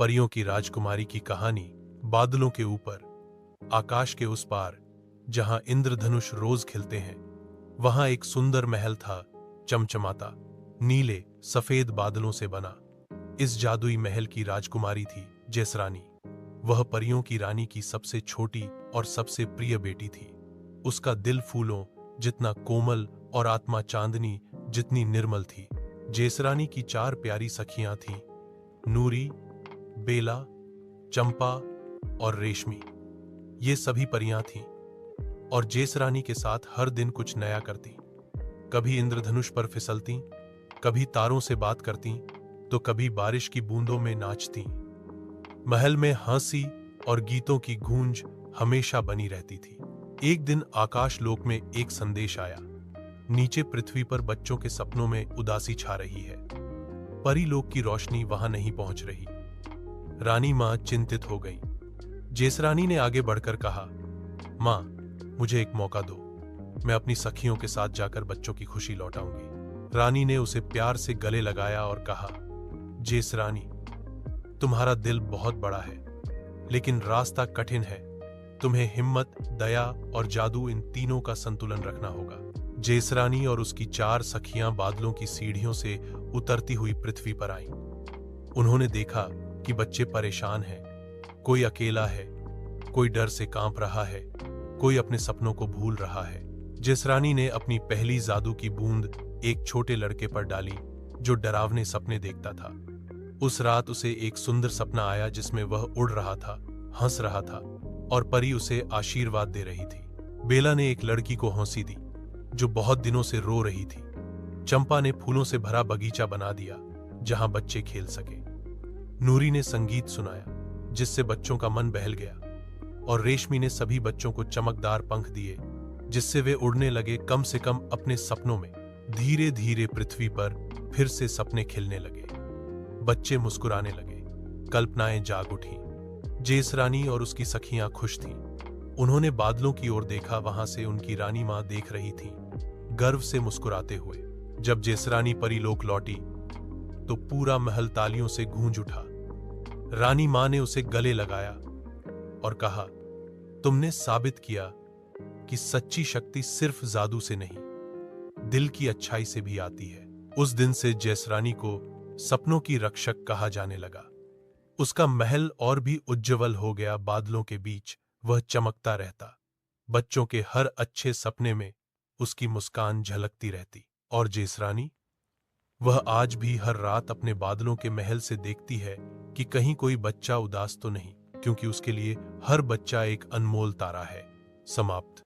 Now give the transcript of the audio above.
परियों की राजकुमारी की कहानी। बादलों के ऊपर, आकाश के उस पार, जहां इंद्रधनुष रोज खिलते हैं, वहां एक सुंदर महल था, चमचमाता, नीले सफेद बादलों से बना। इस जादुई महल की राजकुमारी थी जैसरानी। वह परियों की रानी की सबसे छोटी और सबसे प्रिय बेटी थी। उसका दिल फूलों जितना कोमल और आत्मा चांदनी जितनी निर्मल थी। जैसरानी की 4 प्यारी सखियां थीं, नूरी, बेला, चंपा और रेशमी। ये सभी परियां थीं और जैसरानी के साथ हर दिन कुछ नया करती। कभी इंद्रधनुष पर फिसलती, कभी तारों से बात करती, तो कभी बारिश की बूंदों में नाचती। महल में हंसी और गीतों की गूंज हमेशा बनी रहती थी। एक दिन आकाश लोक में एक संदेश आया। नीचे पृथ्वी पर बच्चों के सपनों में उदासी छा रही है। परी लोक की रोशनी वहां नहीं पहुंच रही। रानी मां चिंतित हो गई। जैसरानी ने आगे बढ़कर कहा, मां, मुझे एक मौका दो। मैं अपनी सखियों के साथ जाकर बच्चों की खुशी लौटाऊंगी। रानी ने उसे प्यार से गले लगाया और कहा, जैसरानी, तुम्हारा दिल बहुत बड़ा है, लेकिन रास्ता कठिन है। तुम्हें हिम्मत, दया और जादू, इन तीनों का संतुलन रखना होगा। जैसरानी और उसकी 4 सखियां बादलों की सीढ़ियों से उतरती हुई पृथ्वी पर आईं। उन्होंने देखा कि बच्चे परेशान हैं, कोई अकेला है, कोई डर से कांप रहा है, कोई अपने सपनों को भूल रहा है। जैसरानी ने अपनी पहली जादू की बूंद एक छोटे लड़के पर डाली जो डरावने सपने देखता था। उस रात उसे एक सुंदर सपना आया जिसमें वह उड़ रहा था, हंस रहा था और परी उसे आशीर्वाद दे रही थी। बेला ने एक लड़की को हौंसी दी जो बहुत दिनों से रो रही थी। चंपा ने फूलों से भरा बगीचा बना दिया जहां बच्चे खेल सके। नूरी ने संगीत सुनाया जिससे बच्चों का मन बहल गया और रेशमी ने सभी बच्चों को चमकदार पंख दिए जिससे वे उड़ने लगे, कम से कम अपने सपनों में। धीरे धीरे पृथ्वी पर फिर से सपने खिलने लगे। बच्चे मुस्कुराने लगे, कल्पनाएं जाग उठी। जैसरानी और उसकी सखियां खुश थीं। उन्होंने बादलों की ओर देखा, वहां से उनकी रानी मां देख रही थी, गर्व से मुस्कुराते हुए। जब जैसरानी परीलोक लौटी तो पूरा महल तालियों से गूंज उठा। रानी मां ने उसे गले लगाया और कहा, तुमने साबित किया कि सच्ची शक्ति सिर्फ जादू से नहीं, दिल की अच्छाई से भी आती है। उस दिन से जैसरानी को सपनों की रक्षक कहा जाने लगा। उसका महल और भी उज्जवल हो गया। बादलों के बीच वह चमकता रहता। बच्चों के हर अच्छे सपने में उसकी मुस्कान झलकती रहती। और जैसरानी, वह आज भी हर रात अपने बादलों के महल से देखती है कि कहीं कोई बच्चा उदास तो नहीं, क्योंकि उसके लिए हर बच्चा एक अनमोल तारा है। समाप्त।